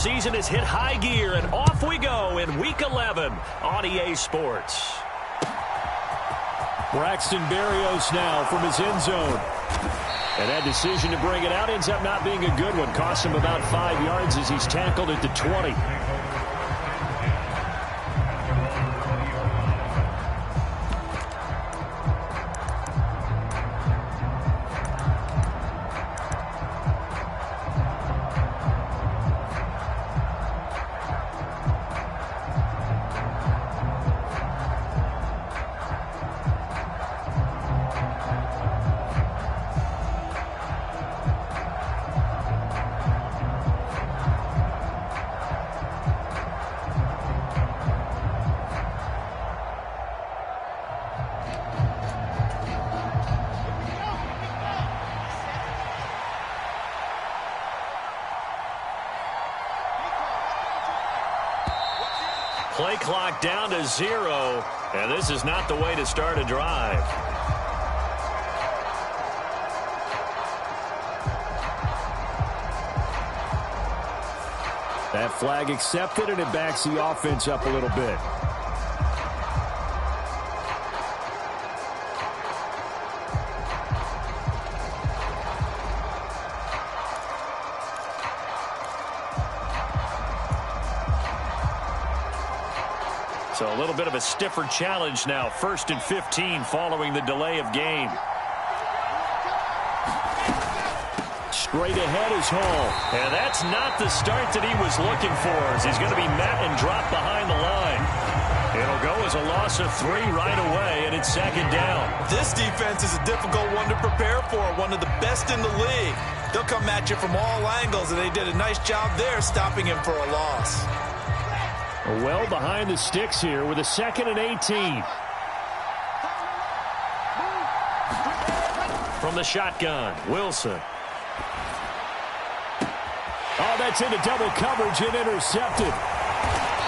Season has hit high gear, and off we go in Week 11 on EA Sports. Braxton Berrios now from his end zone. And that decision to bring it out ends up not being a good one. Cost him about 5 yards as he's tackled at the 20. Play clock down to 0, and this is not the way to start a drive. That flag accepted, and it backs the offense up a little bit. So a little bit of a stiffer challenge now. 1st and 15 following the delay of game. Straight ahead is Hall. And that's not the start that he was looking for, as he's going to be met and dropped behind the line. It'll go as a loss of 3 right away, and it's 2nd down. This defense is a difficult one to prepare for, one of the best in the league. They'll come at you from all angles, and they did a nice job there stopping him for a loss. Well behind the sticks here with a 2nd and 18. From the shotgun, Wilson. Oh, that's into double coverage and intercepted.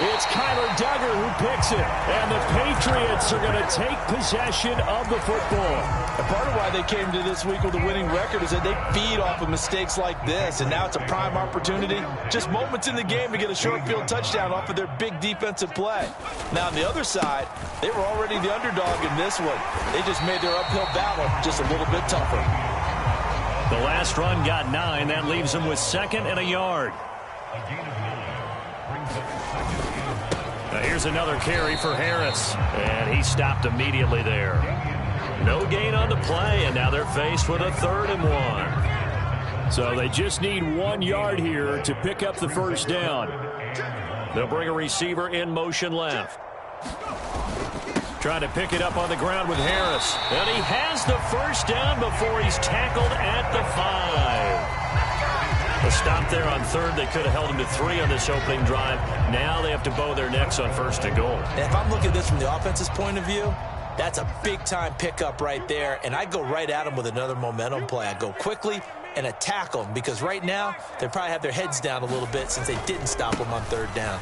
It's Kyler Duggar who picks it. And the Patriots are going to take possession of the football. And part of why they came to this week with a winning record is that they feed off of mistakes like this. And now it's a prime opportunity. Just moments in the game to get a short field touchdown off of their big defensive play. Now on the other side, they were already the underdog in this one. They just made their uphill battle just a little bit tougher. The last run got 9. That leaves them with 2nd and a yard. Now here's another carry for Harris, and he stopped immediately there. No gain on the play, and now they're faced with a 3rd and 1. So they just need 1 yard here to pick up the 1st down. They'll bring a receiver in motion left. Trying to pick it up on the ground with Harris. And he has the 1st down before he's tackled at the 5. A stop there on 3rd. They could have held him to 3 on this opening drive. Now they have to bow their necks on 1st and goal. And if I'm looking at this from the offense's point of view, that's a big-time pickup right there. And I go right at him with another momentum play. I go quickly and attack them because right now they probably have their heads down a little bit since they didn't stop him on 3rd down.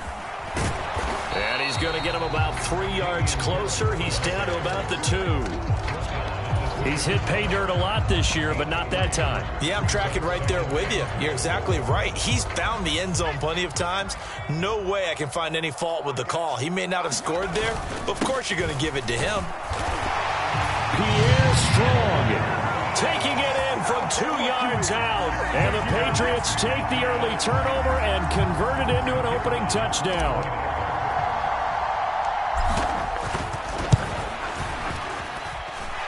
And he's going to get him about 3 yards closer. He's down to about the 2. He's hit pay dirt a lot this year, but not that time. Yeah, I'm tracking right there with you. You're exactly right. He's found the end zone plenty of times. No way I can find any fault with the call. He may not have scored there, but of course you're going to give it to him. Pierre Strong taking it in from 2 yards out. And the Patriots take the early turnover and convert it into an opening touchdown.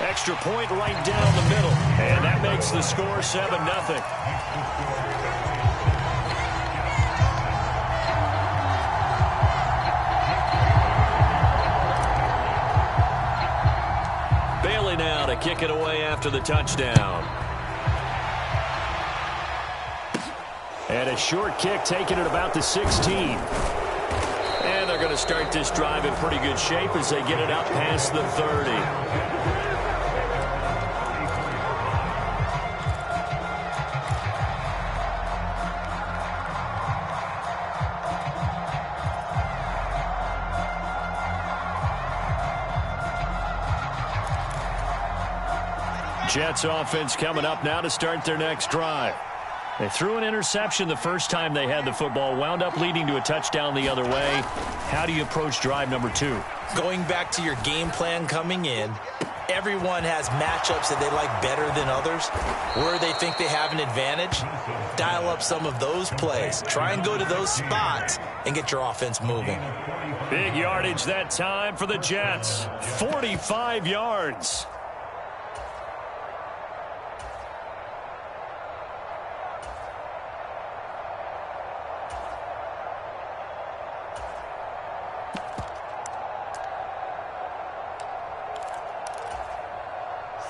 Extra point right down the middle. And that makes the score 7-0. Bailey now to kick it away after the touchdown. And a short kick taken at about the 16. And they're going to start this drive in pretty good shape as they get it out past the 30. Jets offense coming up now to start their next drive. They threw an interception the first time they had the football, wound up leading to a touchdown the other way. How do you approach drive number 2? Going back to your game plan coming in, everyone has matchups that they like better than others, where they think they have an advantage. Dial up some of those plays. Try and go to those spots and get your offense moving. Big yardage that time for the Jets. 45 yards.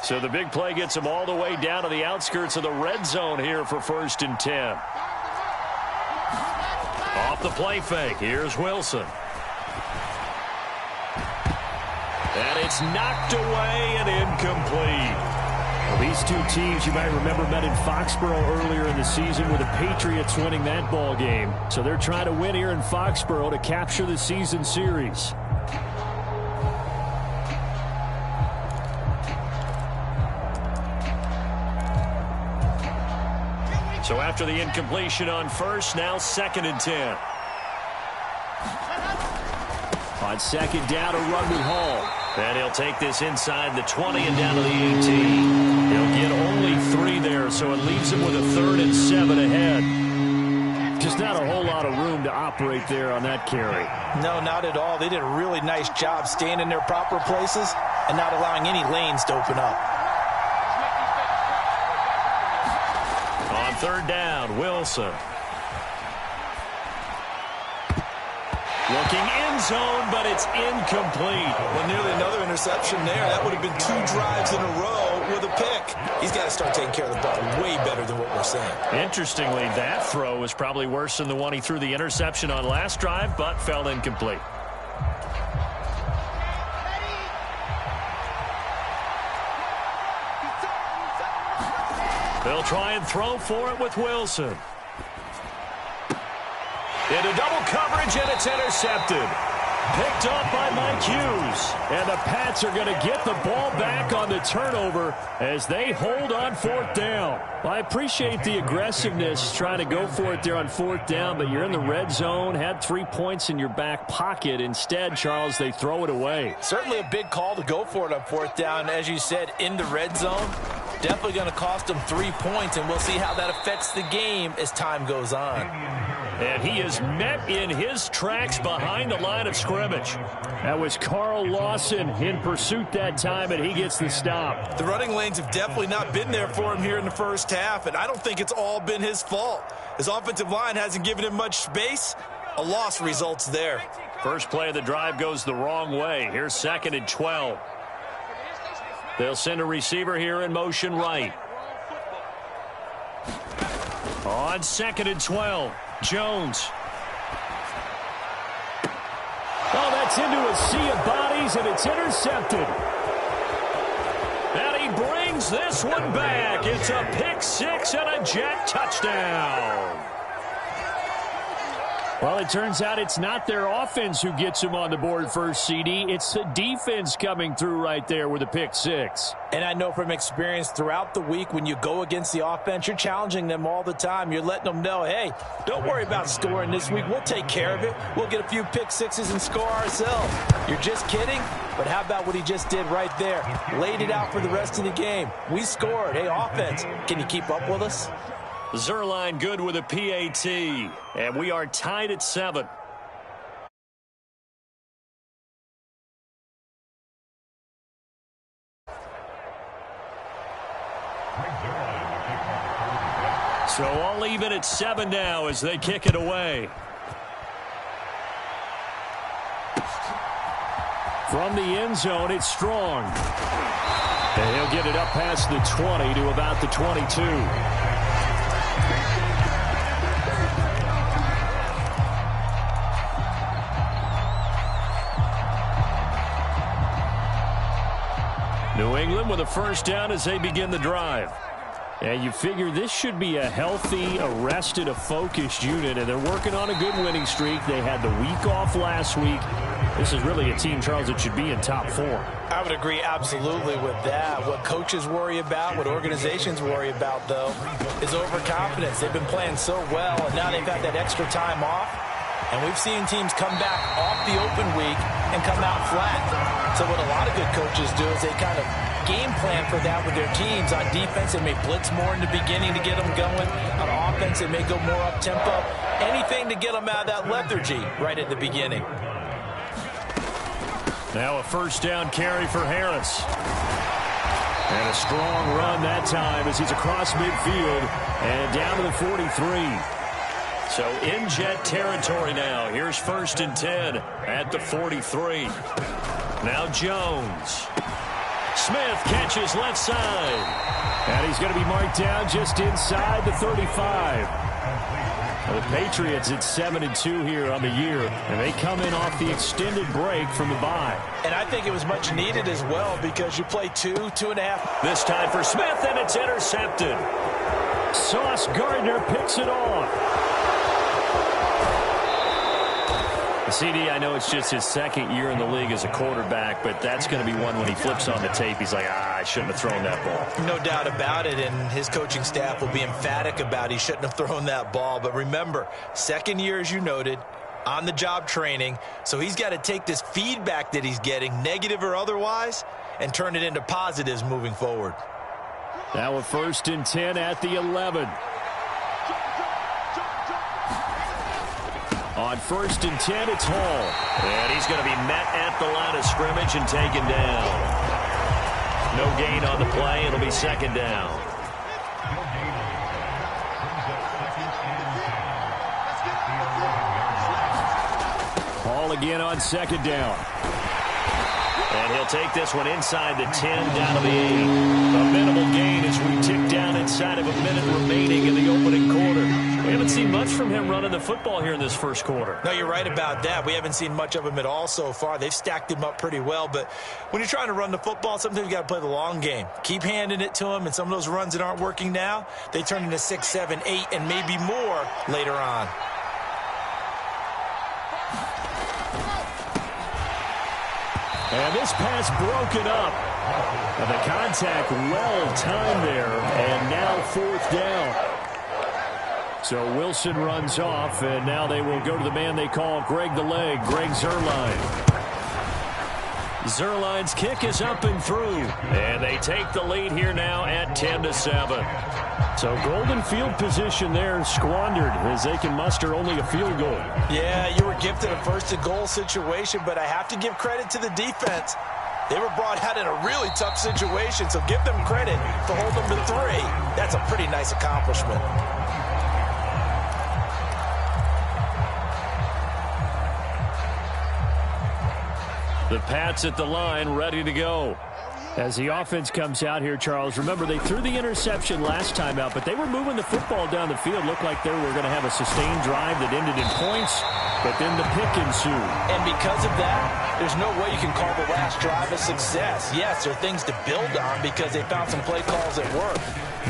So the big play gets them all the way down to the outskirts of the red zone here for 1st and 10. Off the play fake, here's Wilson. And it's knocked away and incomplete. Well, these two teams, you might remember, met in Foxborough earlier in the season with the Patriots winning that ball game. So they're trying to win here in Foxborough to capture the season series. So after the incompletion on first, now 2nd and 10. On 2nd down, a run with Hall. And he'll take this inside the 20 and down to the 18. He'll get only 3 there, so it leaves him with a 3rd and 7 ahead. Just not a whole lot of room to operate there on that carry. No, not at all. They did a really nice job staying in their proper places and not allowing any lanes to open up. On 3rd down, Wilson. Looking end zone, but it's incomplete. Well, nearly another interception there. That would have been 2 drives in a row with a pick. He's got to start taking care of the ball way better than what we're saying. Interestingly, that throw was probably worse than the one he threw the interception on last drive, but fell incomplete. They'll try and throw for it with Wilson. Into double coverage, and it's intercepted. Picked up by Mike Hughes. And the Pats are going to get the ball back on the turnover as they hold on 4th down. Well, I appreciate the aggressiveness trying to go for it there on 4th down, but you're in the red zone, had 3 points in your back pocket. Instead, Charles, they throw it away. Certainly a big call to go for it on 4th down. As you said, in the red zone, definitely going to cost them 3 points, and we'll see how that affects the game as time goes on. And he is met in his tracks behind the line of scrimmage. That was Carl Lawson in pursuit that time, and he gets the stop. The running lanes have definitely not been there for him here in the first half, and I don't think it's all been his fault. His offensive line hasn't given him much space. A loss results there. First play of the drive goes the wrong way. Here's 2nd and 12. They'll send a receiver here in motion right. On 2nd and 12. Jones. Oh, that's into a sea of bodies, and it's intercepted. And he brings this one back. It's a pick-6 and a Jet touchdown. Well, it turns out it's not their offense who gets them on the board first, CD. It's the defense coming through right there with a pick-6. And I know from experience throughout the week, when you go against the offense, you're challenging them all the time. You're letting them know, hey, don't worry about scoring this week. We'll take care of it. We'll get a few pick-6s and score ourselves. You're just kidding? But how about what he just did right there? Laid it out for the rest of the game. We scored. Hey, offense, can you keep up with us? Zerline good with a PAT, and we are tied at 7. So all even at 7 now as they kick it away. From the end zone, it's Strong. And he'll get it up past the 20 to about the 22. New England with a first down as they begin the drive. And you figure this should be a healthy, a focused unit, and they're working on a good winning streak. They had the week off last week. This is really a team, Charles, that should be in top 4. I would agree absolutely with that. What coaches worry about, what organizations worry about, though, is overconfidence. They've been playing so well, and now they've got that extra time off. And we've seen teams come back off the open week and come out flat. So what a lot of good coaches do is they kind of game plan for that with their teams. On defense, they may blitz more in the beginning to get them going. On offense, they may go more up-tempo. Anything to get them out of that lethargy right at the beginning. Now a first down carry for Harris. And a strong run that time as he's across midfield and down to the 43. So in Jet territory now. Here's 1st and 10 at the 43. Now Jones. Smith catches left side. And he's going to be marked down just inside the 35. The Patriots at 7-2 here on the year, and they come in off the extended break from the bye. And I think it was much needed as well because you play 2.5. This time for Smith, and it's intercepted. Sauce Gardner picks it off. CD, I know it's just his 2nd year in the league as a quarterback, but that's going to be one when he flips on the tape. He's like, I shouldn't have thrown that ball. No doubt about it, and his coaching staff will be emphatic about he shouldn't have thrown that ball. But remember, 2nd year, as you noted, on-the-job training, so he's got to take this feedback that he's getting, negative or otherwise, and turn it into positives moving forward. Now a 1st and 10 at the 11. On 1st and 10, it's Hall. And he's going to be met at the line of scrimmage and taken down. No gain on the play. It'll be 2nd down. Hall again on 2nd down. And he'll take this one inside the 10, down to the 8. A minimal gain as we tick down inside of a minute remaining in the opening quarter. We haven't seen much from him running the football here in this 1st quarter. No, you're right about that. We haven't seen much of him at all so far. They've stacked him up pretty well. But when you're trying to run the football, sometimes you got to play the long game. Keep handing it to him, and some of those runs that aren't working now, they turn into 6, 7, 8, and maybe more later on. And this pass broken up. And the contact well timed there. And now 4th down. So Wilson runs off, and now they will go to the man they call Greg the Leg, Greg Zuerlein. Zuerlein's kick is up and through. And they take the lead here now at 10-7. So golden field position there squandered as they can muster only a field goal. Yeah, you were gifted a 1st and goal situation, but I have to give credit to the defense. They were brought out in a really tough situation, so give them credit for holding them to 3. That's a pretty nice accomplishment. The Pats at the line, ready to go. As the offense comes out here, Charles, remember they threw the interception last time out, but they were moving the football down the field. Looked like they were going to have a sustained drive that ended in points, but then the pick ensued. And because of that, there's no way you can call the last drive a success. Yes, there are things to build on because they found some play calls that work.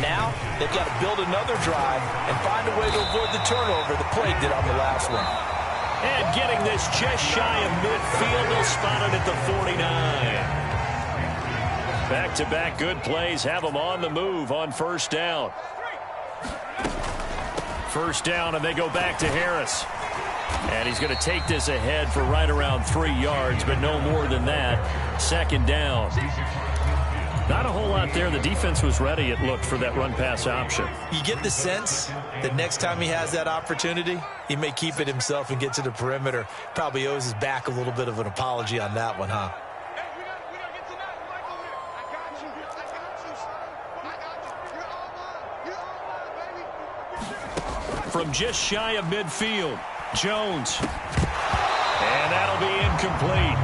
Now, they've got to build another drive and find a way to avoid the turnover the play did on the last one. And getting this just shy of midfield, they'll spot it at the 49. Back-to-back good plays have them on the move on 1st down. 1st down, and they go back to Harris. And he's going to take this ahead for right around 3 yards, but no more than that. 2nd down. Not a whole lot there. The defense was ready, it looked, for that run-pass option. You get the sense that next time he has that opportunity, he may keep it himself and get to the perimeter. Probably owes his back a little bit of an apology on that one, huh? From just shy of midfield, Jones. And that'll be incomplete.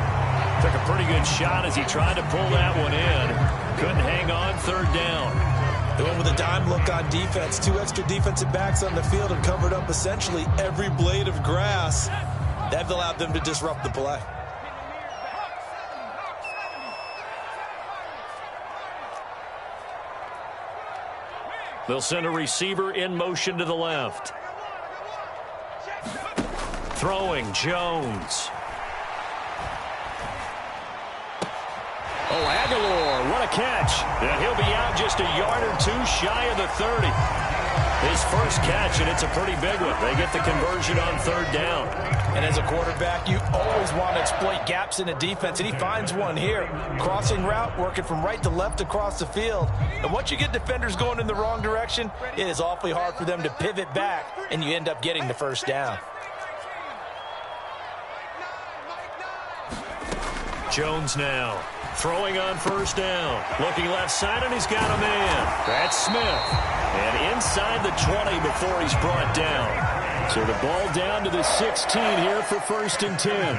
Took a pretty good shot as he tried to pull that one in. Couldn't hang on. 3rd down. They went with a dime look on defense. 2 extra defensive backs on the field and covered up essentially every blade of grass. That allowed them to disrupt the play. They'll send a receiver in motion to the left. Throwing, Jones. Oh, Aguilar, what a catch. And he'll be out just a yard or two shy of the 30. His first catch, and it's a pretty big one. They get the conversion on third down. And as a quarterback, you always want to exploit gaps in a defense, and he finds one here. Crossing route, working from right to left across the field. And once you get defenders going in the wrong direction, it is awfully hard for them to pivot back, and you end up getting the first down. Jones now throwing on first down. Looking left side, and he's got a man. That's Smith. And inside the 20 before he's brought down. So the ball down to the 16 here for 1st and 10.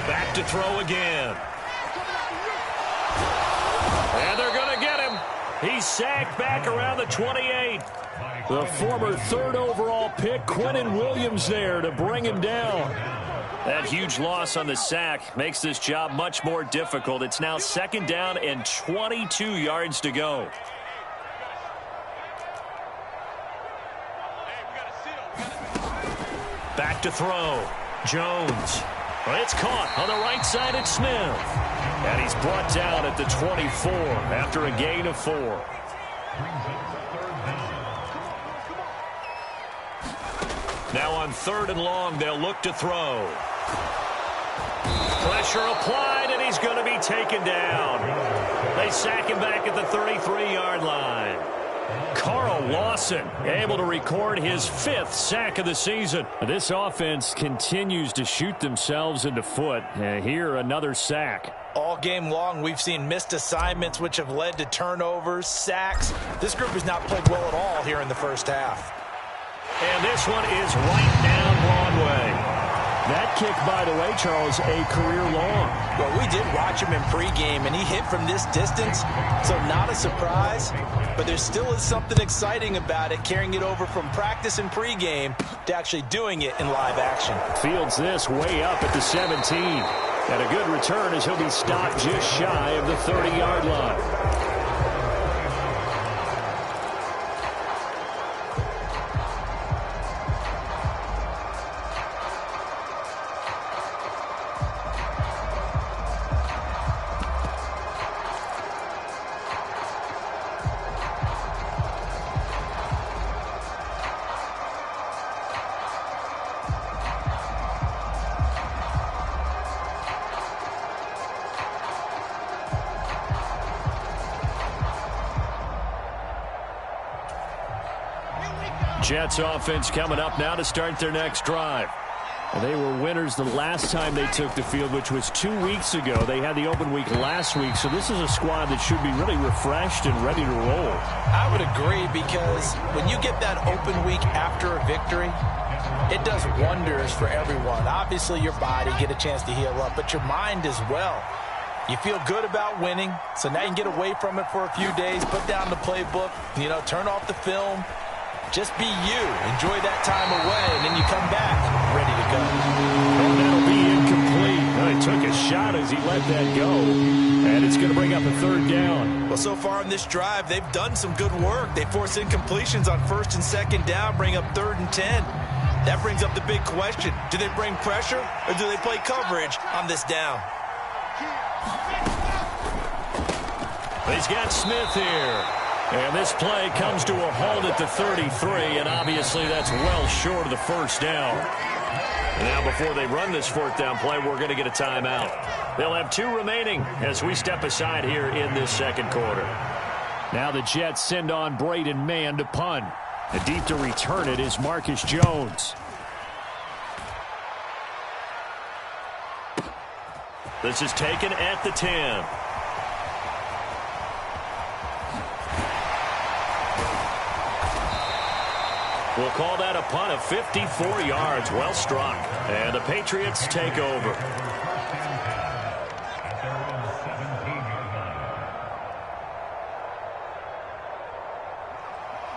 Back to throw again. And they're going to get him. He's sacked back around the 28. The former 3rd overall pick, Quentin Williams, there to bring him down. That huge loss on the sack makes this job much more difficult. It's now 2nd down and 22 yards to go. Back to throw. Jones. Well, it's caught on the right side at Smith. And he's brought down at the 24 after a gain of 4. Now on 3rd and long, they'll look to throw. Pressure applied, and he's going to be taken down. They sack him back at the 33-yard line. Carl Lawson able to record his 5th sack of the season. This offense continues to shoot themselves in the foot. Here, another sack. All game long, we've seen missed assignments, which have led to turnovers, sacks. This group has not played well at all here in the first half. And this one is right down Broadway. That kick, by the way, Charles, a career long. Well, we did watch him in pregame, and he hit from this distance, so not a surprise. But there still is something exciting about it, carrying it over from practice and pregame to actually doing it in live action. Fields this way up at the 17. And a good return as he'll be stopped just shy of the 30-yard line. Jets offense coming up now to start their next drive. They were winners the last time they took the field, which was 2 weeks ago. They had the open week last week, so this is a squad that should be really refreshed and ready to roll. I would agree, because when you get that open week after a victory, it does wonders for everyone. Obviously, your body get a chance to heal up, but your mind as well. You feel good about winning, so now you can get away from it for a few days, put down the playbook, turn off the film. Just be you. Enjoy that time away, and then you come back ready to go. And that'll be incomplete. He took a shot as he let that go, and it's going to bring up a 3rd down. Well, so far in this drive, they've done some good work. They force incompletions on 1st and 2nd down, bring up 3rd and 10. That brings up the big question. Do they bring pressure, or do they play coverage on this down? He's got Smith here. And this play comes to a halt at the 33, and obviously that's well short of the first down. And now before they run this 4th down play, we're going to get a timeout. They'll have 2 remaining as we step aside here in this 2nd quarter. Now the Jets send on Braden Mann to punt. And deep to return it is Marcus Jones. This is taken at the 10. We'll call that a punt of 54 yards. Well struck. And the Patriots take over.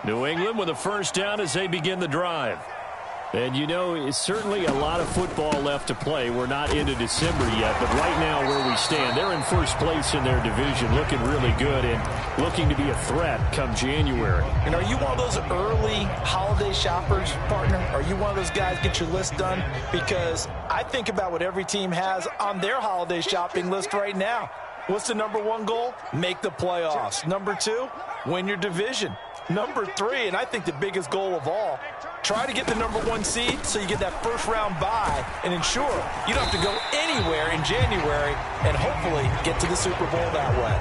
New England with a 1st down as they begin the drive. And it's certainly a lot of football left to play. We're not into December yet, but right now where we stand, they're in 1st place in their division, looking really good and looking to be a threat come January. And are you one of those early holiday shoppers, partner? Are you one of those guys get your list done? Because I think about what every team has on their holiday shopping list right now. What's the #1 goal? Make the playoffs. #2, win your division. #3, and I think the biggest goal of all, try to get the #1 seed so you get that first-round bye and ensure you don't have to go anywhere in January and hopefully get to the Super Bowl that way.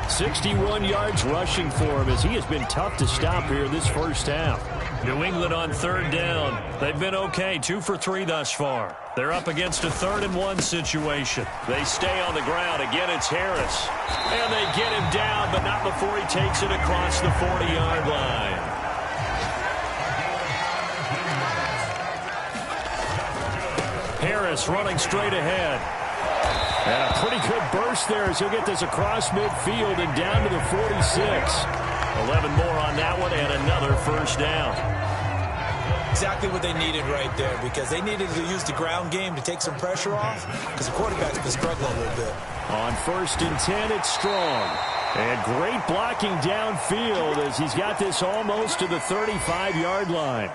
61 yards rushing for him as he has been tough to stop here this first half. New England on 3rd down. They've been okay, 2 for 3 thus far. They're up against a 3rd and 1 situation. They stay on the ground. Again, it's Harris. And they get him down, but not before he takes it across the 40-yard line. Harris running straight ahead. And a pretty good burst there as he'll get this across midfield and down to the 46. 11 more on that one and another first down. Exactly what they needed right there, because they needed to use the ground game to take some pressure off, because the quarterback's been struggling a little bit. On 1st and 10, it's Strong. And great blocking downfield as he's got this almost to the 35-yard line.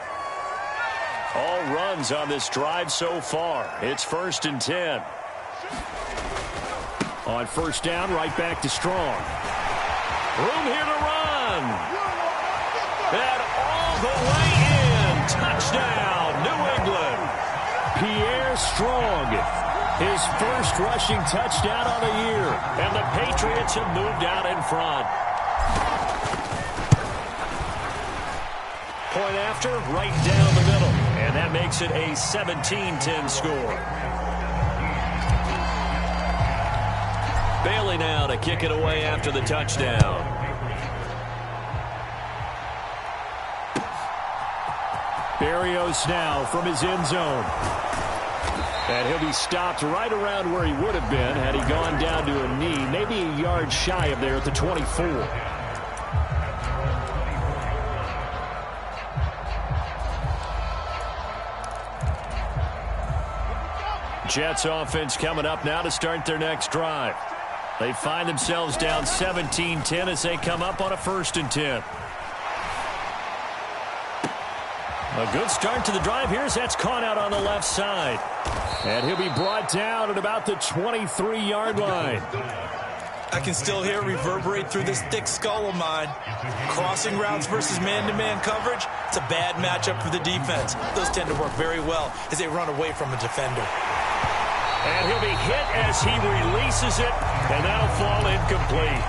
All runs on this drive so far. It's 1st and 10. On 1st down, right back to Strong. Room here to run. And all the way in. Touchdown, New England. Pierre Strong, his first rushing touchdown of the year. And the Patriots have moved out in front. Point after, right down the middle. And that makes it a 17-10 score. Bailey now to kick it away after the touchdown. Berrios now from his end zone. And he'll be stopped right around where he would have been had he gone down to a knee, maybe a yard shy of there at the 24. Jets offense coming up now to start their next drive. They find themselves down 17-10 as they come up on a 1st and 10. A good start to the drive here as that's caught out on the left side. And he'll be brought down at about the 23-yard line. I can still hear it reverberate through this thick skull of mine. Crossing routes versus man-to-man coverage, it's a bad matchup for the defense. Those tend to work very well as they run away from a defender. And he'll be hit as he releases it, and that'll fall incomplete.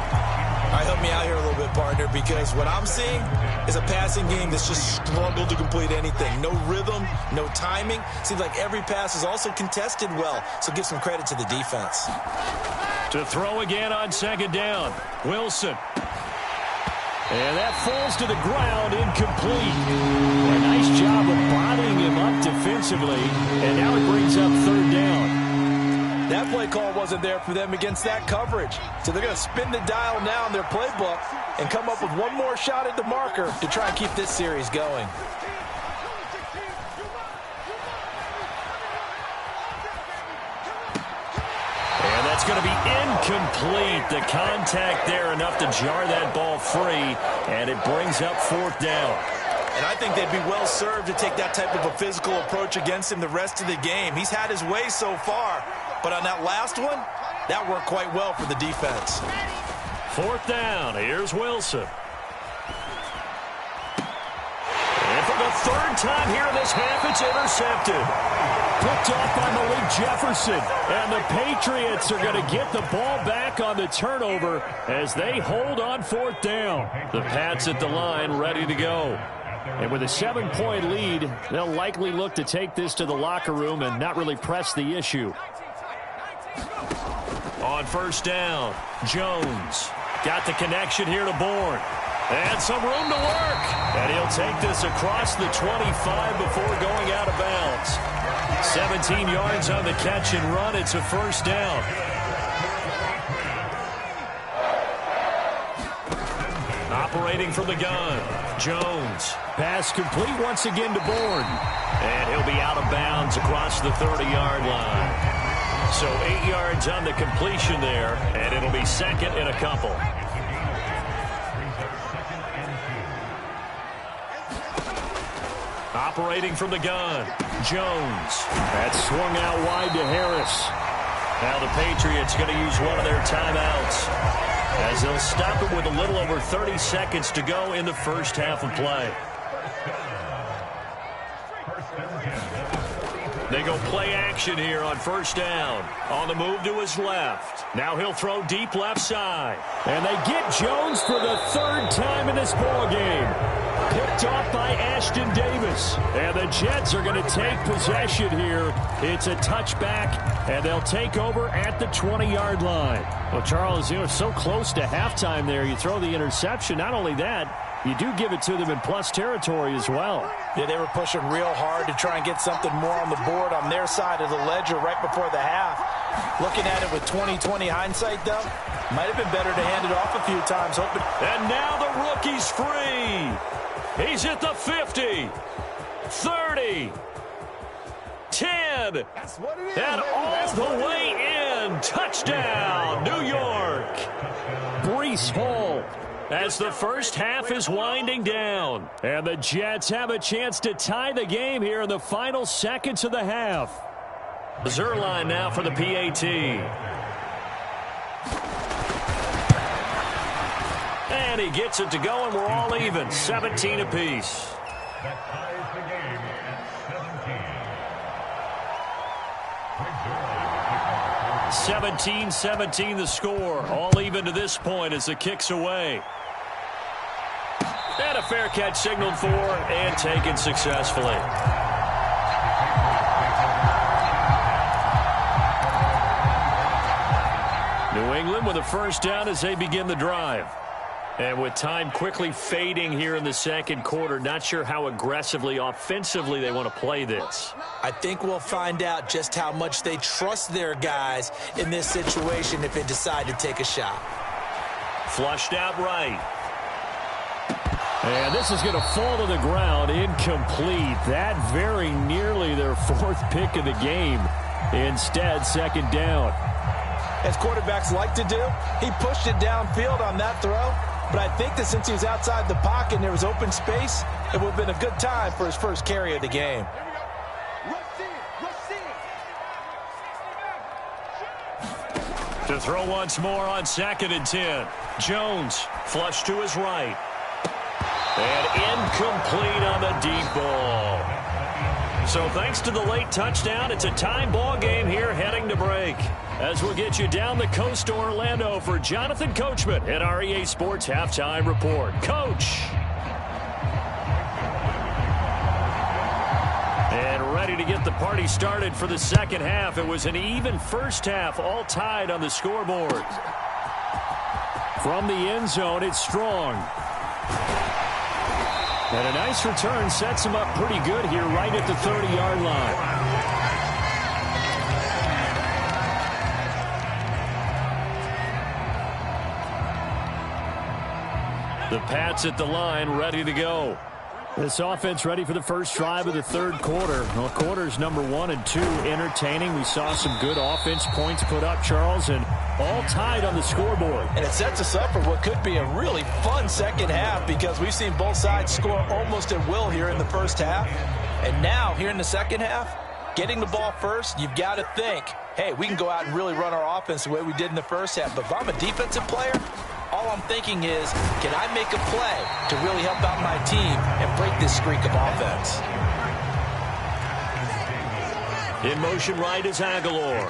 All right, help me out here a little bit, partner, because what I'm seeing is a passing game that's just struggled to complete anything. No rhythm, no timing. Seems like every pass is also contested well, so give some credit to the defense. To throw again on 2nd down, Wilson. And that falls to the ground, incomplete. A nice job of bottling him up defensively, and now it brings up 3rd down. That play call wasn't there for them against that coverage. So they're going to spin the dial now in their playbook and come up with one more shot at the marker to try and keep this series going. And that's going to be incomplete. The contact there enough to jar that ball free, and it brings up 4th down. And I think they'd be well served to take that type of a physical approach against him the rest of the game. He's had his way so far, but on that last one, that worked quite well for the defense. 4th down, here's Wilson. And for the 3rd time here in this half, it's intercepted. Picked off by Malik Jefferson. And the Patriots are going to get the ball back on the turnover as they hold on 4th down. The Pats at the line, ready to go. And with a 7-point lead, they'll likely look to take this to the locker room and not really press the issue. On 1st down, Jones got the connection here to Bourne. And some room to work. And he'll take this across the 25 before going out of bounds. 17 yards on the catch and run. It's a 1st down. Operating from the gun, Jones. Pass complete once again to Bourne. And he'll be out of bounds across the 30-yard line. So 8 yards on the completion there, and it'll be 2nd and a couple. Operating from the gun, Jones. That swung out wide to Harris. Now the Patriots going to use one of their timeouts as they'll stop it with a little over 30 seconds to go in the first half of play. They go play action here on first down. On the move to his left. Now he'll throw deep left side. And they get Jones for the third time in this ballgame. Picked off by Ashton Davis. And the Jets are going to take possession here. It's a touchback, and they'll take over at the 20-yard line. Well, Charles, you know, so close to halftime there. You throw the interception. Not only that, you do give it to them in plus territory as well. Yeah, they were pushing real hard to try and get something more on the board on their side of the ledger right before the half. Looking at it with 20/20 hindsight, though, might have been better to hand it off a few times. And now the rookie's free. He's at the 50, 30, 10, and all the way in. Touchdown, New York. Breece Hall. As the first half is winding down. And the Jets have a chance to tie the game here in the final seconds of the half. Zerline now for the PAT. And he gets it to go, and we're all even. 17 apiece. 17-17 the score. All even to this point as the kick's away. And a fair catch signaled for and taken successfully. New England with a first down as they begin the drive. And with time quickly fading here in the second quarter, not sure how aggressively, offensively they want to play this. I think we'll find out just how much they trust their guys in this situation if they decide to take a shot. Flushed out right. And this is going to fall to the ground, incomplete. That very nearly their fourth pick of the game. Instead, second down. As quarterbacks like to do, he pushed it downfield on that throw. But I think that since he was outside the pocket and there was open space, it would have been a good time for his first carry of the game. To throw once more on 2nd and 10. Jones flush to his right. And incomplete on the deep ball. So thanks to the late touchdown, it's a time ball game here heading to break. As we'll get you down the coast to Orlando for Jonathan Coachman at our EA Sports Halftime Report. Coach. And ready to get the party started for the second half. It was an even first half, all tied on the scoreboard. From the end zone, it's Strong. And a nice return sets him up pretty good here right at the 30-yard line. The Pats at the line, ready to go. This offense ready for the first drive of the third quarter. Well, quarters number 1 and 2 entertaining. We saw some good offense points put up, Charles, and all tied on the scoreboard. And it sets us up for what could be a really fun second half because we've seen both sides score almost at will here in the first half. And now, here in the second half, getting the ball first, you've got to think, hey, we can go out and really run our offense the way we did in the first half. But if I'm a defensive player, all I'm thinking is, can I make a play to really help out my team and break this streak of offense? In motion right is Aguilar.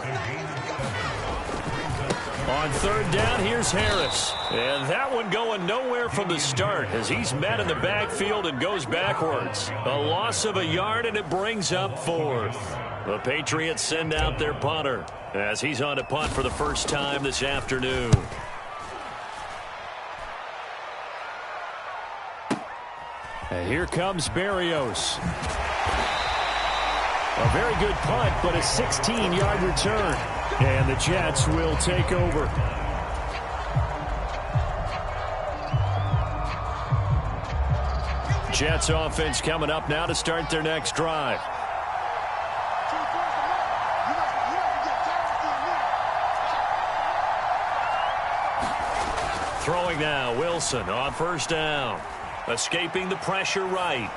On third down, here's Harris. And that one going nowhere from the start as he's met in the backfield and goes backwards. A loss of a yard, and it brings up fourth. The Patriots send out their punter as he's on to punt for the first time this afternoon. And here comes Berrios. A very good punt, but a 16-yard return. And the Jets will take over. Jets offense coming up now to start their next drive. Throwing now, Wilson on first down. Escaping the pressure right.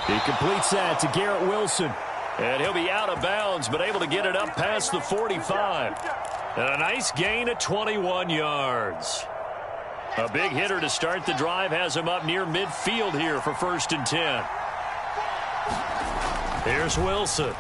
He completes that to Garrett Wilson. And he'll be out of bounds, but able to get it up past the 45. And a nice gain of 21 yards. A big hitter to start the drive has him up near midfield here for 1st and 10. Here's Wilson.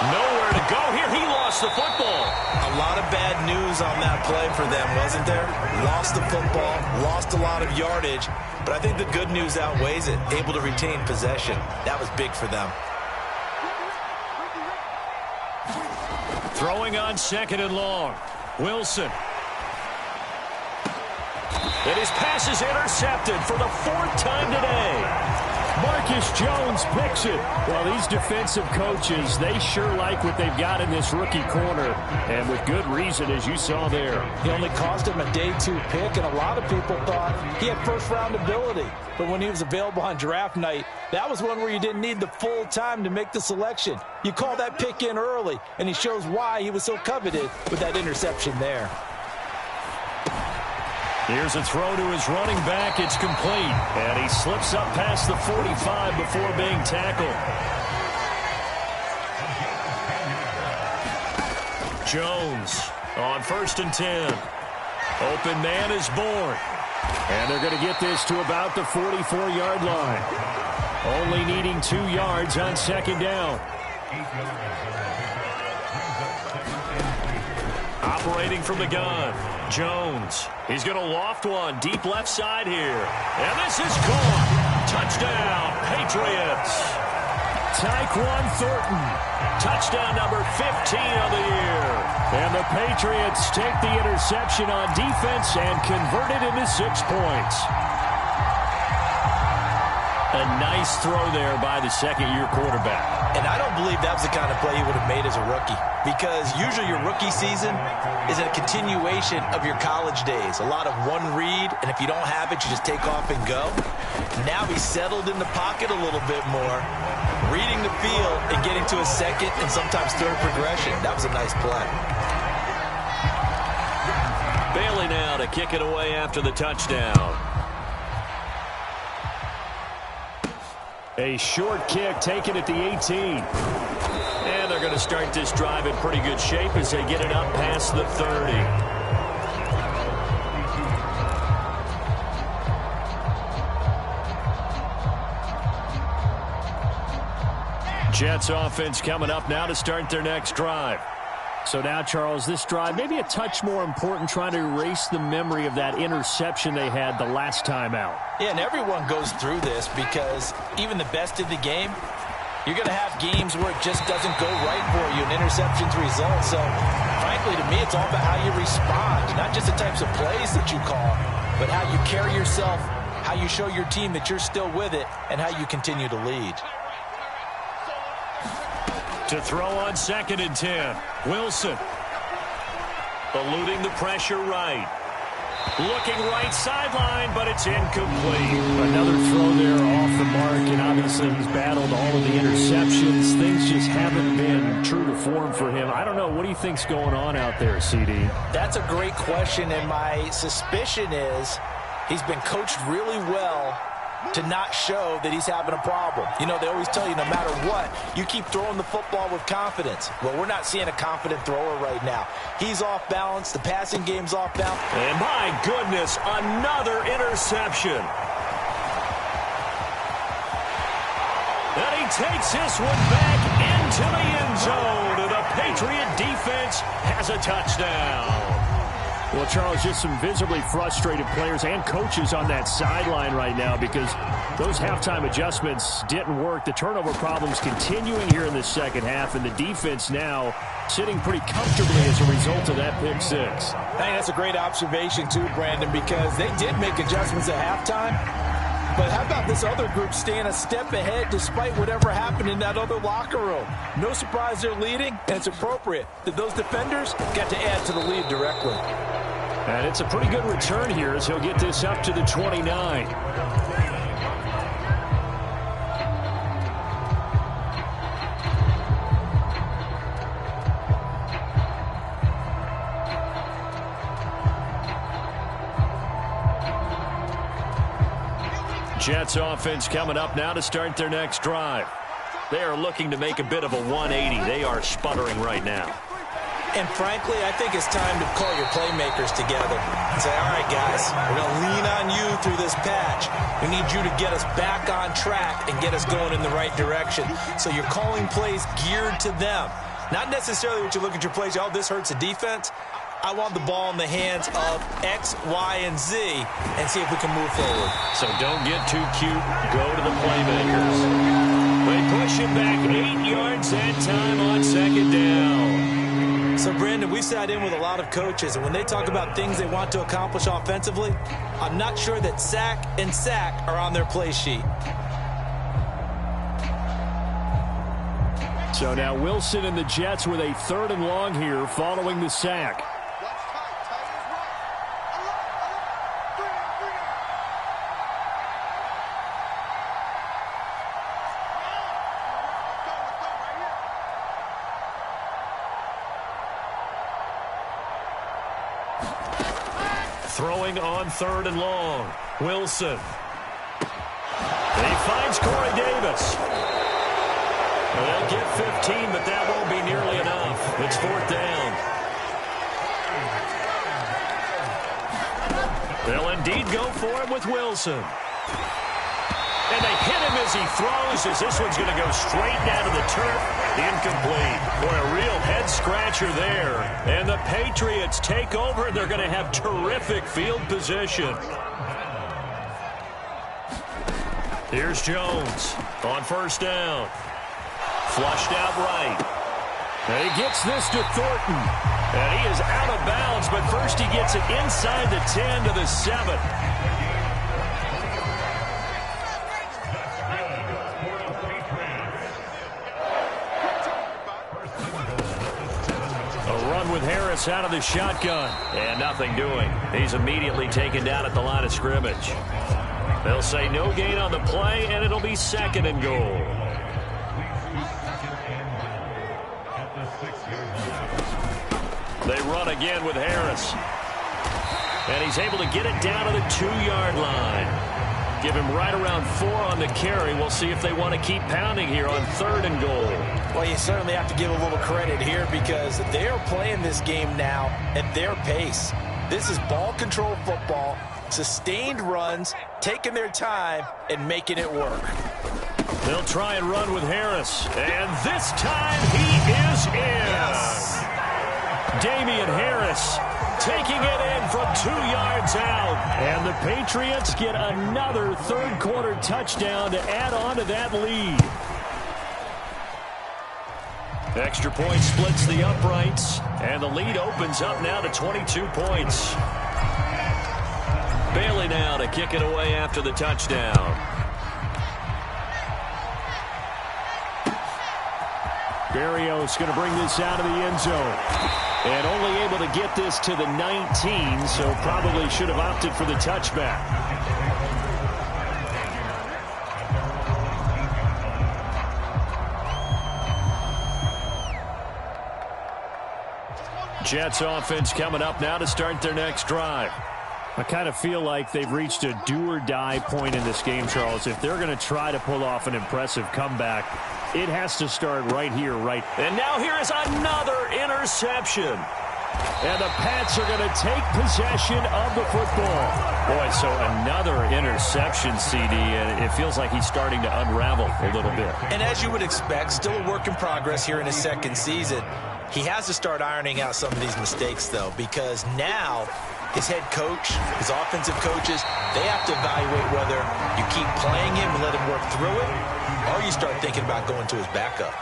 Nowhere to go here. He lost the football. A lot of bad news on that play for them, wasn't there? Lost the football, lost a lot of yardage, but I think the good news outweighs it. Able to retain possession. That was big for them. Throwing on 2nd and long. Wilson. And his pass is intercepted for the 4th time today. Marcus Jones picks it. Well, these defensive coaches, they sure like what they've got in this rookie corner, and with good reason, as you saw there. He only cost him a day 2 pick, and a lot of people thought he had first-round ability. But when he was available on draft night, that was one where you didn't need the full time to make the selection. You call that pick in early, and he shows why he was so coveted with that interception there. Here's a throw to his running back. It's complete. And he slips up past the 45 before being tackled. Jones on 1st and 10. Open man is born. And they're going to get this to about the 44-yard line. Only needing 2 yards on 2nd down. Operating from the gun. Jones. He's going to loft one deep left side here. And this is caught. Touchdown, Patriots. Tyquan Thornton. Touchdown number 15 of the year. And the Patriots take the interception on defense and convert it into 6 points. A nice throw there by the 2nd-year quarterback. And I don't believe that was the kind of play he would have made as a rookie, because usually your rookie season is a continuation of your college days. A lot of one read, and if you don't have it, you just take off and go. Now he's settled in the pocket a little bit more, reading the field and getting to a 2nd and sometimes 3rd progression. That was a nice play. Bailey now to kick it away after the touchdown. A short kick taken at the 18. And they're going to start this drive in pretty good shape as they get it up past the 30. Jets offense coming up now to start their next drive. So now, Charles, this drive maybe a touch more important, trying to erase the memory of that interception they had the last time out. Yeah, and everyone goes through this, because even the best in the game, you're going to have games where it just doesn't go right for you, and interceptions result. So, frankly, to me, it's all about how you respond, not just the types of plays that you call, but how you carry yourself, how you show your team that you're still with it, and how you continue to lead. To throw on 2nd and 10. Wilson. Eluding the pressure right. Looking right sideline, but it's incomplete. Another throw there off the mark, and obviously he's battled all of the interceptions. Things just haven't been true to form for him. I don't know. What do you think's going on out there, CD? That's a great question, and my suspicion is he's been coached really well to not show that he's having a problem. You know, they always tell you no matter what, you keep throwing the football with confidence. Well, we're not seeing a confident thrower right now. He's off balance. The passing game's off balance. And my goodness, another interception. And he takes this one back into the end zone. And the Patriot defense has a touchdown. Well, Charles, just some visibly frustrated players and coaches on that sideline right now, because those halftime adjustments didn't work. The turnover problems continuing here in the 2nd half, and the defense now sitting pretty comfortably as a result of that pick 6. I think that's a great observation, too, Brandon, because they did make adjustments at halftime. But how about this other group staying a step ahead despite whatever happened in that other locker room? No surprise they're leading, and it's appropriate that those defenders got to add to the lead directly. And it's a pretty good return here as he'll get this up to the 29. Jets offense coming up now to start their next drive. They are looking to make a bit of a 180. They are sputtering right now. And frankly, I think it's time to call your playmakers together and say, all right, guys, we're going to lean on you through this patch. We need you to get us back on track and get us going in the right direction. So you're calling plays geared to them. Not necessarily what you look at your plays, oh, this hurts the defense. I want the ball in the hands of X, Y, and Z and see if we can move forward. So don't get too cute. Go to the playmakers. They push it back 8 yards that time on second down. So, Brandon, we sat in with a lot of coaches, and when they talk about things they want to accomplish offensively, I'm not sure that sack and sack are on their play sheet. So now Wilson and the Jets with a 3rd and long here following the sack. Throwing on 3rd and long. Wilson. He finds Corey Davis. They'll get 15, but that won't be nearly enough. It's 4th down. They'll indeed go for it with Wilson. And they hit him as he throws, as this one's going to go straight down to the turf. Incomplete. Boy, a real head-scratcher there. And the Patriots take over, and they're going to have terrific field position. Here's Jones on 1st down. Flushed out right. And he gets this to Thornton. And he is out of bounds, but first he gets it inside the 10 to the 7. With Harris out of the shotgun. And nothing doing. He's immediately taken down at the line of scrimmage. They'll say no gain on the play, and it'll be 2nd and goal. They run again with Harris. And he's able to get it down to the 2-yard line. Give him right around 4 on the carry. We'll see if they want to keep pounding here on 3rd and goal. Well, you certainly have to give a little credit here because they are playing this game now at their pace. This is ball control football, sustained runs, taking their time, and making it work. They'll try and run with Harris. And this time he is in. Yes. Damian Harris taking it in from 2 yards out. And the Patriots get another 3rd quarter touchdown to add on to that lead. Extra point splits the uprights, and the lead opens up now to 22 points. Bailey now to kick it away after the touchdown. Berrios going to bring this out of the end zone. And only able to get this to the 19, so probably should have opted for the touchback. Jets offense coming up now to start their next drive. I kind of feel like they've reached a do-or-die point in this game, Charles. If they're going to try to pull off an impressive comeback, it has to start right here, right. And now here is another interception. And the Pats are going to take possession of the football. Boy, so another interception, CD, and it feels like he's starting to unravel a little bit. And as you would expect, still a work in progress here in his 2nd season. He has to start ironing out some of these mistakes, though, because now his head coach, his offensive coaches, they have to evaluate whether you keep playing him and let him work through it, or you start thinking about going to his backup.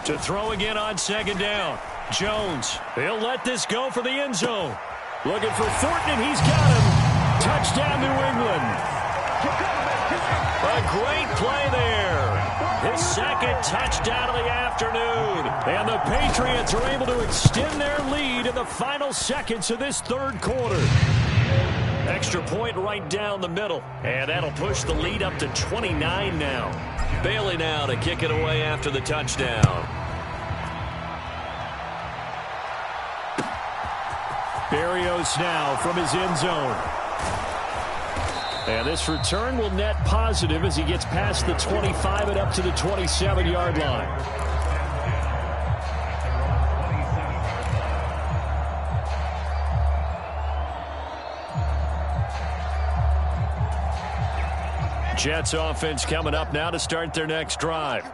To throw again on 2nd down. Jones, he'll let this go for the end zone. Looking for Thornton, and he's got him. Touchdown, New England. A great play there. His 2nd touchdown of the afternoon. And the Patriots are able to extend their lead in the final seconds of this 3rd quarter. Extra point right down the middle. And that'll push the lead up to 29 now. Bailey now to kick it away after the touchdown. Berrios now from his end zone. And this return will net positive as he gets past the 25 and up to the 27-yard line. Jets offense coming up now to start their next drive.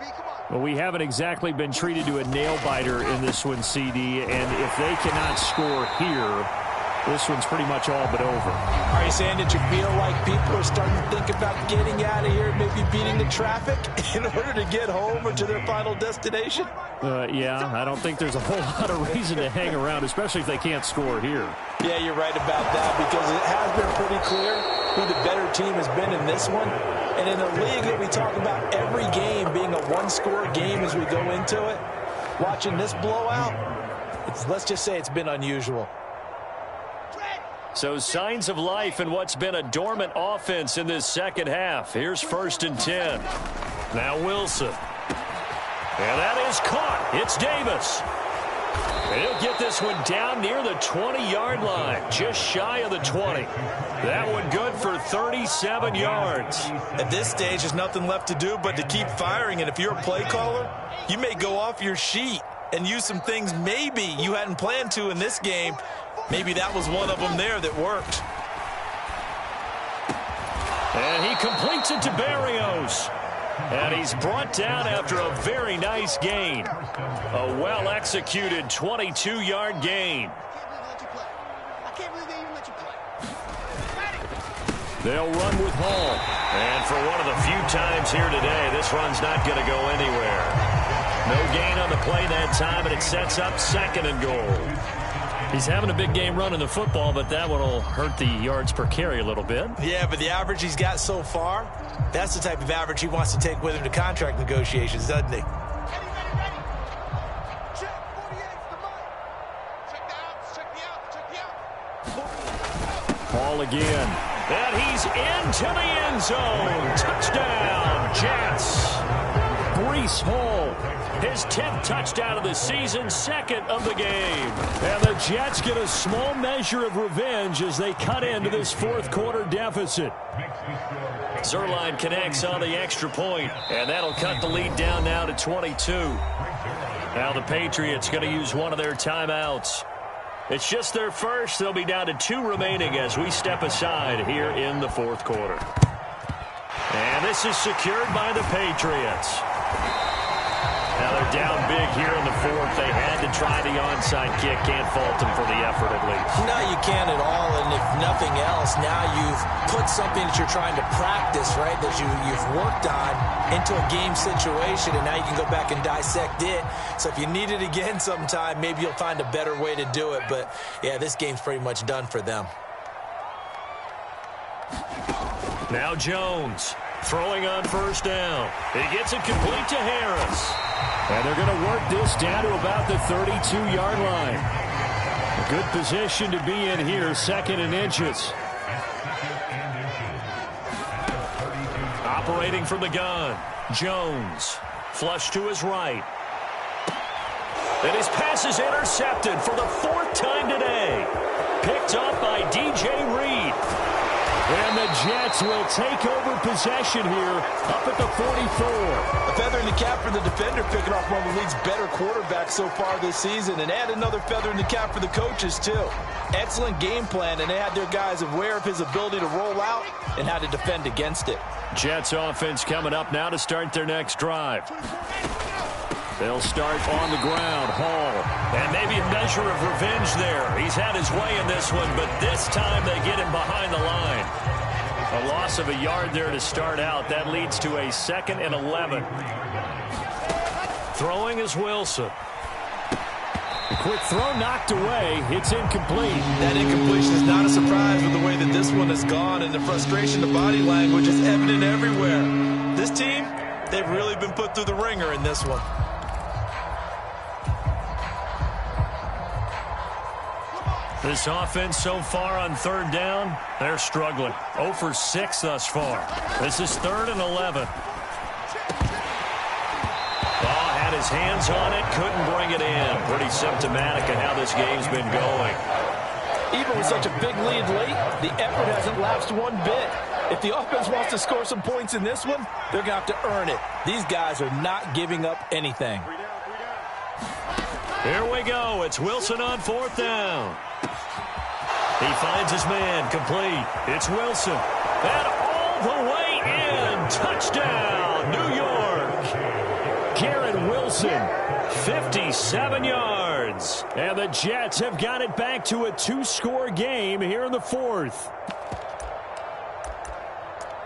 Well, we haven't exactly been treated to a nail-biter in this one, CD, and if they cannot score here, this one's pretty much all but over. Are you saying that you feel like people are starting to think about getting out of here, maybe beating the traffic in order to get home or to their final destination? Yeah, I don't think there's a whole lot of reason to hang around, especially if they can't score here. Yeah, you're right about that, because it has been pretty clear who the better team has been in this one. And in a league that we talk about every game being a one-score game as we go into it, watching this blowout, let's just say it's been unusual. So signs of life in what's been a dormant offense in this second half. Here's 1st and 10. Now Wilson. And that is caught. It's Davis. He'll get this one down near the 20-yard line, just shy of the 20. That one good for 37 yards. At this stage, there's nothing left to do but to keep firing. And if you're a play caller, you may go off your sheet and use some things maybe you hadn't planned to in this game. Maybe that was one of them there that worked. And he completes it to Barrios. And he's brought down after a very nice gain. A well-executed 22-yard gain. They'll run with Hall. And for one of the few times here today, this run's not going to go anywhere. No gain on the play that time, and it sets up 2nd and goal. He's having a big game running the football, but that one will hurt the yards per carry a little bit. Yeah, but the average he's got so far, that's the type of average he wants to take with him to contract negotiations, doesn't he? Ball again. And he's into the end zone. Touchdown, Jets. Breece Hall. His 10th touchdown of the season, 2nd of the game. And the Jets get a small measure of revenge as they cut into this 4th quarter deficit. Zerline connects on the extra point, and that'll cut the lead down now to 22. Now the Patriots going to use one of their timeouts. It's just their first. They'll be down to 2 remaining as we step aside here in the 4th quarter. And this is secured by the Patriots. Now they're down big here in the 4th. They had to try the onside kick. Can't fault them for the effort at least. No, you can't at all. And if nothing else, now you've put something that you're trying to practice, right, that you've worked on into a game situation, and now you can go back and dissect it. So if you need it again sometime, maybe you'll find a better way to do it. But, yeah, this game's pretty much done for them. Now Jones throwing on 1st down. He gets it complete to Harris. And they're going to work this down to about the 32-yard line. A good position to be in here, 2nd and inches. Operating from the gun, Jones. Flush to his right. And his pass is intercepted for the 4th time today. Picked up by DJ Reed. And the Jets will take over possession here up at the 44. A feather in the cap for the defender, picking off one of the league's better quarterbacks so far this season. And add another feather in the cap for the coaches, too. Excellent game plan, and they had their guys aware of his ability to roll out and how to defend against it. Jets offense coming up now to start their next drive. They'll start on the ground. Hall. And maybe a measure of revenge there. He's had his way in this one, but this time they get him behind the line. A loss of a yard there to start out. That leads to a 2nd and 11. Throwing is Wilson. A quick throw knocked away. It's incomplete. That incompletion is not a surprise with the way that this one has gone, and the frustration, the body language is evident everywhere. This team, they've really been put through the ringer in this one. This offense so far on 3rd down, they're struggling. 0 for 6 thus far. This is 3rd and 11. Ball had his hands on it, couldn't bring it in. Pretty symptomatic of how this game's been going. Even with such a big lead late, the effort hasn't lapsed one bit. If the offense wants to score some points in this one, they're going to have to earn it. These guys are not giving up anything. Here we go. It's Wilson on 4th down. He finds his man, complete. It's Wilson. And all the way in. Touchdown, New York. Garrett Wilson, 57 yards. And the Jets have got it back to a 2-score game here in the 4th.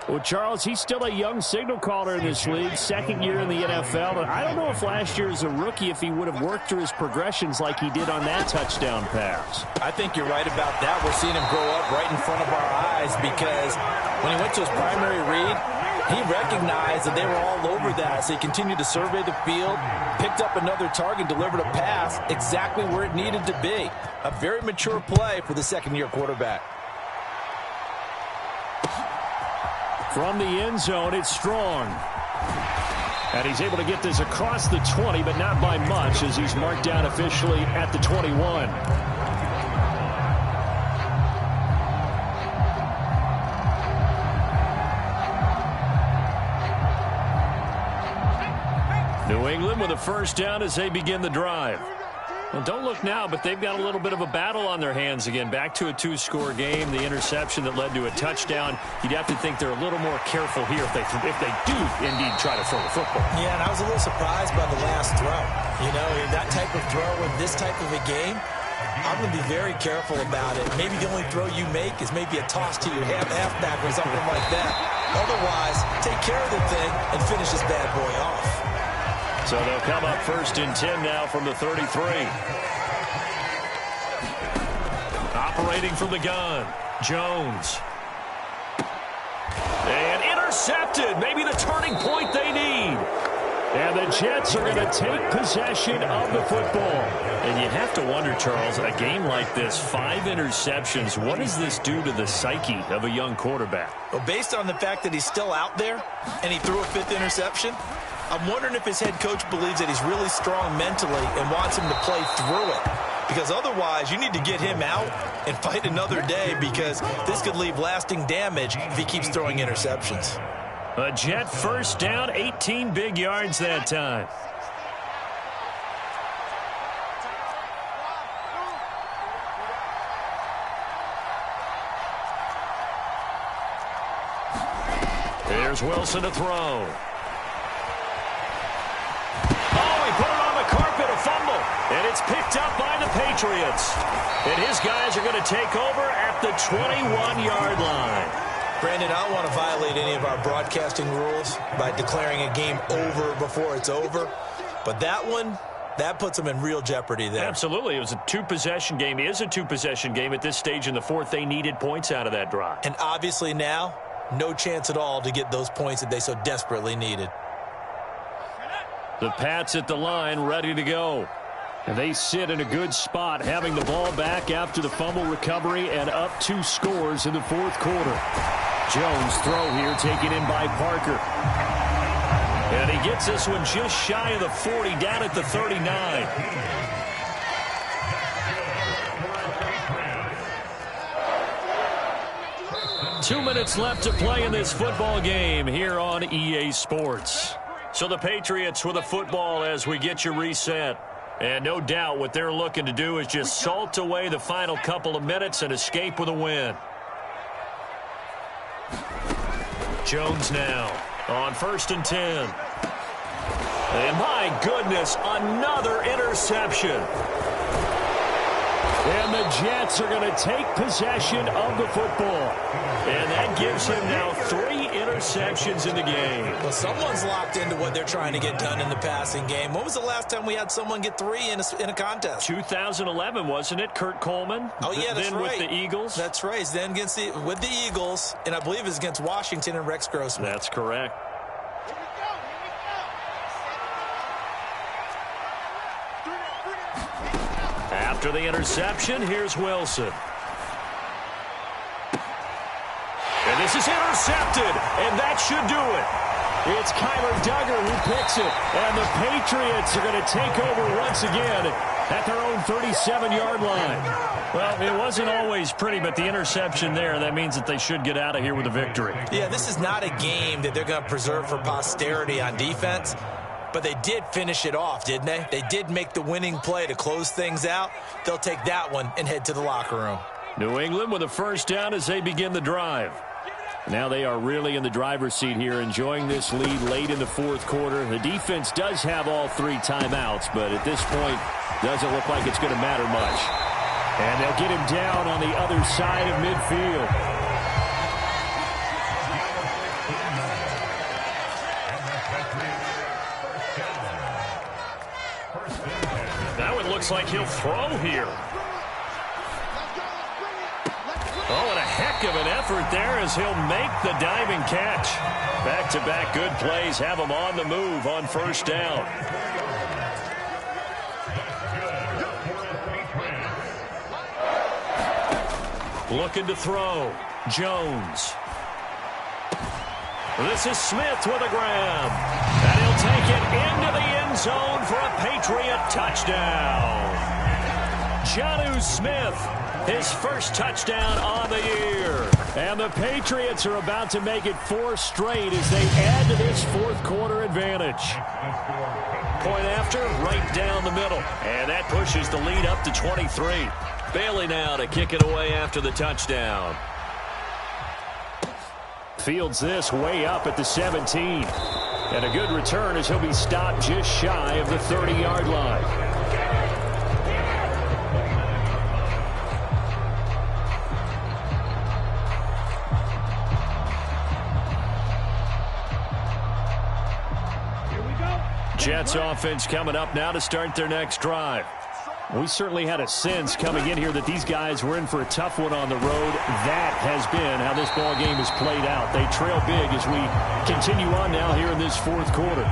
Well, Charles, he's still a young signal caller in this league, second year in the NFL. But I don't know if last year as a rookie, if he would have worked through his progressions like he did on that touchdown pass. I think you're right about that. We're seeing him grow up right in front of our eyes because when he went to his primary read, he recognized that they were all over that. So he continued to survey the field, picked up another target, delivered a pass exactly where it needed to be. A very mature play for the second-year quarterback. From the end zone, it's Strong. And he's able to get this across the 20, but not by much as he's marked down officially at the 21. New England with a first down as they begin the drive. Well, don't look now, but they've got a little bit of a battle on their hands again. Back to a 2-score game. The interception that led to a touchdown. You'd have to think they're a little more careful here if they do indeed try to throw the football. Yeah, and I was a little surprised by the last throw. You know, that type of throw in this type of a game, I'm going to be very careful about it. Maybe the only throw you make is maybe a toss to your halfback or something like that. Otherwise, take care of the thing and finish this bad boy off. So they'll come up 1st and 10 now from the 33. Operating from the gun, Jones. And intercepted. Maybe the turning point they need. And the Jets are going to take possession of the football. And you have to wonder, Charles, a game like this, 5 interceptions, what does this do to the psyche of a young quarterback? Well, based on the fact that he's still out there and he threw a 5th interception, I'm wondering if his head coach believes that he's really strong mentally and wants him to play through it. Because otherwise, you need to get him out and fight another day because this could leave lasting damage if he keeps throwing interceptions. A Jet first down, 18 big yards that time. Here's Wilson to throw. And it's picked up by the Patriots. And his guys are going to take over at the 21-yard line. Brandon, I don't want to violate any of our broadcasting rules by declaring a game over before it's over. But that one, that puts them in real jeopardy there. Absolutely. It was a 2-possession game. It is a 2-possession game at this stage in the 4th. They needed points out of that drive. And obviously now, no chance at all to get those points that they so desperately needed. The Pats at the line, ready to go. And they sit in a good spot, having the ball back after the fumble recovery and up 2 scores in the 4th quarter. Jones throw here taken in by Parker. And he gets this one just shy of the 40, down at the 39. Two minutes left to play in this football game here on EA Sports. So the Patriots with a football as we get you reset. And no doubt what they're looking to do is just salt away the final couple of minutes and escape with a win. Jones now on 1st and 10. And my goodness, another interception. And the Jets are going to take possession of the football. And that gives him now 3 interceptions in the game. Well, someone's locked into what they're trying to get done in the passing game. When was the last time we had someone get 3 in a contest? 2011, wasn't it? Kurt Coleman? Oh, yeah, that's then right. With the Eagles? That's right. Then with the Eagles, and I believe it was against Washington and Rex Grossman. That's correct. After the interception, here's Wilson. And this is intercepted, and that should do it. It's Kyler Duggar who picks it, and the Patriots are going to take over once again at their own 37-yard line. Well, it wasn't always pretty, but the interception there, that means that they should get out of here with a victory. Yeah, this is not a game that they're going to preserve for posterity on defense, but they did finish it off, didn't they? They did make the winning play to close things out. They'll take that one and head to the locker room. New England with a first down as they begin the drive. Now they are really in the driver's seat here, enjoying this lead late in the fourth quarter. The defense does have all 3 timeouts, but at this point, doesn't look like it's going to matter much. And they'll get him down on the other side of midfield. That one looks like he'll throw here. Oh, and a heck of an effort there as he'll make the diving catch. Back-to-back good plays have him on the move on first down. Looking to throw. Jones. This is Smith with a grab. And he'll take it into the end zone for a Patriot touchdown. Jonnu Smith, his first touchdown on the year. And the Patriots are about to make it 4 straight as they add to this fourth quarter advantage. Point after, right down the middle. And that pushes the lead up to 23. Bailey now to kick it away after the touchdown. Fields this way up at the 17. And a good return as he'll be stopped just shy of the 30-yard line. Jets offense coming up now to start their next drive. We certainly had a sense coming in here that these guys were in for a tough one on the road. That has been how this ball game has played out. They trail big as we continue on now here in this fourth quarter.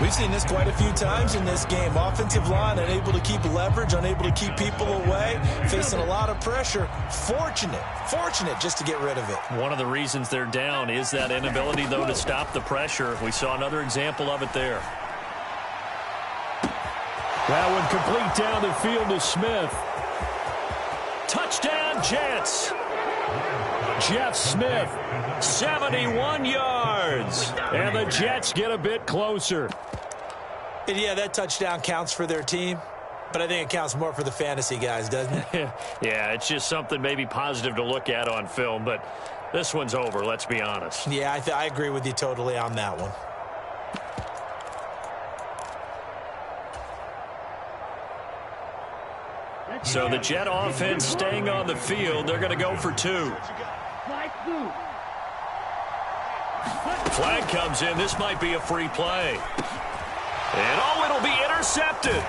We've seen this quite a few times in this game. Offensive line unable to keep leverage, unable to keep people away, facing a lot of pressure. Fortunate just to get rid of it. One of the reasons they're down is that inability, though, to stop the pressure. We saw another example of it there. That one complete down the field to Smith. Touchdown, Jets. Jeff Smith, 71 yards. And the Jets get a bit closer. And yeah, that touchdown counts for their team, but I think it counts more for the fantasy guys, doesn't it? Yeah, it's just something maybe positive to look at on film, but this one's over, let's be honest. Yeah, I agree with you totally on that one. So the Jet offense staying on the field. They're going to go for 2. Flag comes in. This might be a free play. And oh, it'll be intercepted.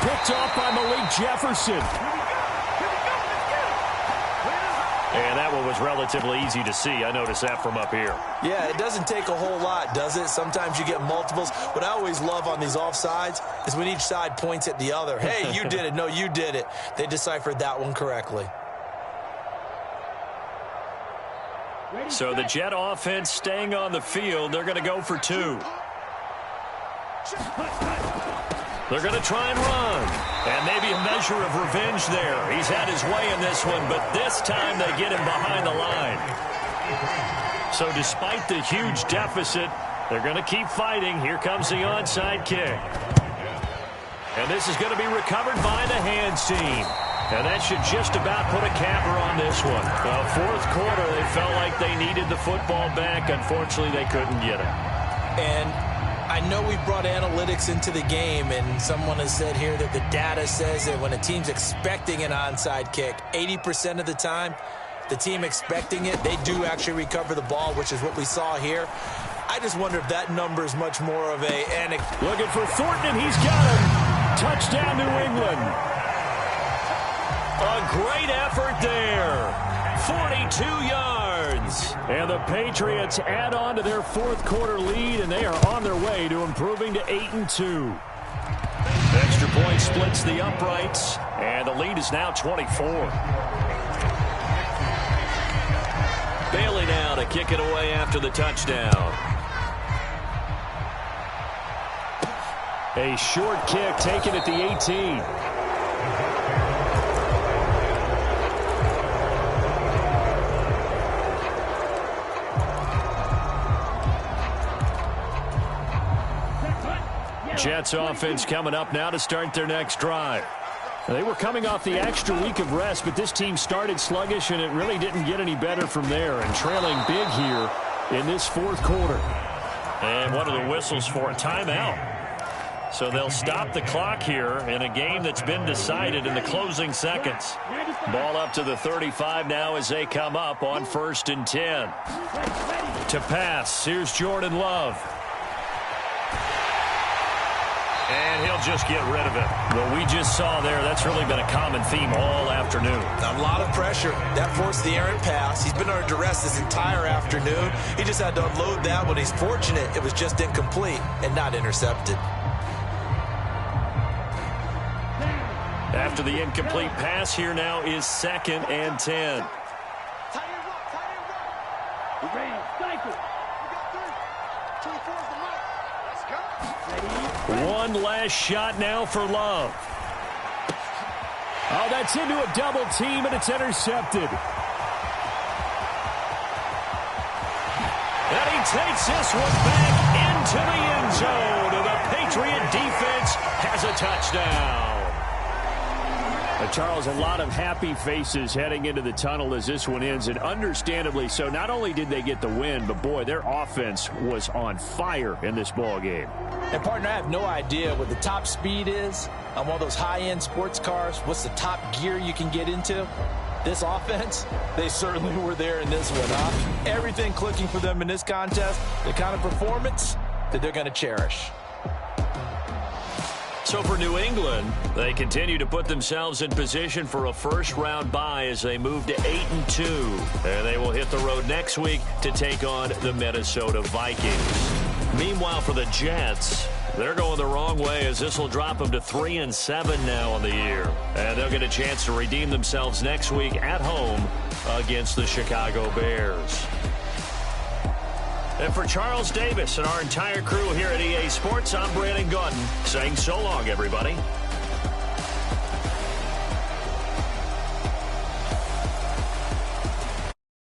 Picked off by Malik Jefferson. And that one was relatively easy to see. I noticed that from up here. Yeah, it doesn't take a whole lot, does it? Sometimes you get multiples. What I always love on these offsides is when each side points at the other. Hey, you did it. No, you did it. They deciphered that one correctly. So the Jet offense staying on the field. They're going to go for 2. They're going to try and run. And maybe a measure of revenge there. He's had his way in this one, but this time they get him behind the line. So despite the huge deficit, they're going to keep fighting. Here comes the onside kick. And this is going to be recovered by the hands team. And that should just about put a capper on this one. Fourth quarter, they felt like they needed the football back. Unfortunately, they couldn't get it. And I know we brought analytics into the game, and someone has said here that the data says that when a team's expecting an onside kick, 80% of the time, the team expecting it, they do actually recover the ball, which is what we saw here. I just wonder if that number is much more of a... Looking for Thornton, and he's got him. Touchdown, New England. A great effort there. 42 yards. And the Patriots add on to their fourth quarter lead, and they are on their way to improving to 8-2. Extra point splits the uprights, and the lead is now 24. Bailey now to kick it away after the touchdown. A short kick taken at the 18. Jets offense coming up now to start their next drive. They were coming off the extra week of rest, but this team started sluggish, and it really didn't get any better from there. And trailing big here in this fourth quarter. And one of the whistles for a timeout. So they'll stop the clock here in a game that's been decided in the closing seconds. Ball up to the 35 now as they come up on 1st and 10. To pass, here's Jordan Love. And he'll just get rid of it. What we just saw there, that's really been a common theme all afternoon. A lot of pressure. That forced the errant pass. He's been under duress this entire afternoon. He just had to unload that one. He's fortunate it was just incomplete and not intercepted. After the incomplete pass, here now is 2nd and 10. One last shot now for Love. Oh, that's into a double team, and it's intercepted. And he takes this one back into the end zone. And the Patriot defense has a touchdown. Charles, a lot of happy faces heading into the tunnel as this one ends, and understandably so. Not only did they get the win, but, boy, their offense was on fire in this ball game. And, partner, I have no idea what the top speed is on one of those high-end sports cars. What's the top gear you can get into? This offense, they certainly were there in this one, huh? Everything clicking for them in this contest, the kind of performance that they're going to cherish. So for New England, they continue to put themselves in position for a first-round bye as they move to 8-2. And they will hit the road next week to take on the Minnesota Vikings. Meanwhile, for the Jets, they're going the wrong way as this will drop them to 3-7 now on the year. And they'll get a chance to redeem themselves next week at home against the Chicago Bears. And for Charles Davis and our entire crew here at EA Sports, I'm Brandon Gaudin saying so long, everybody.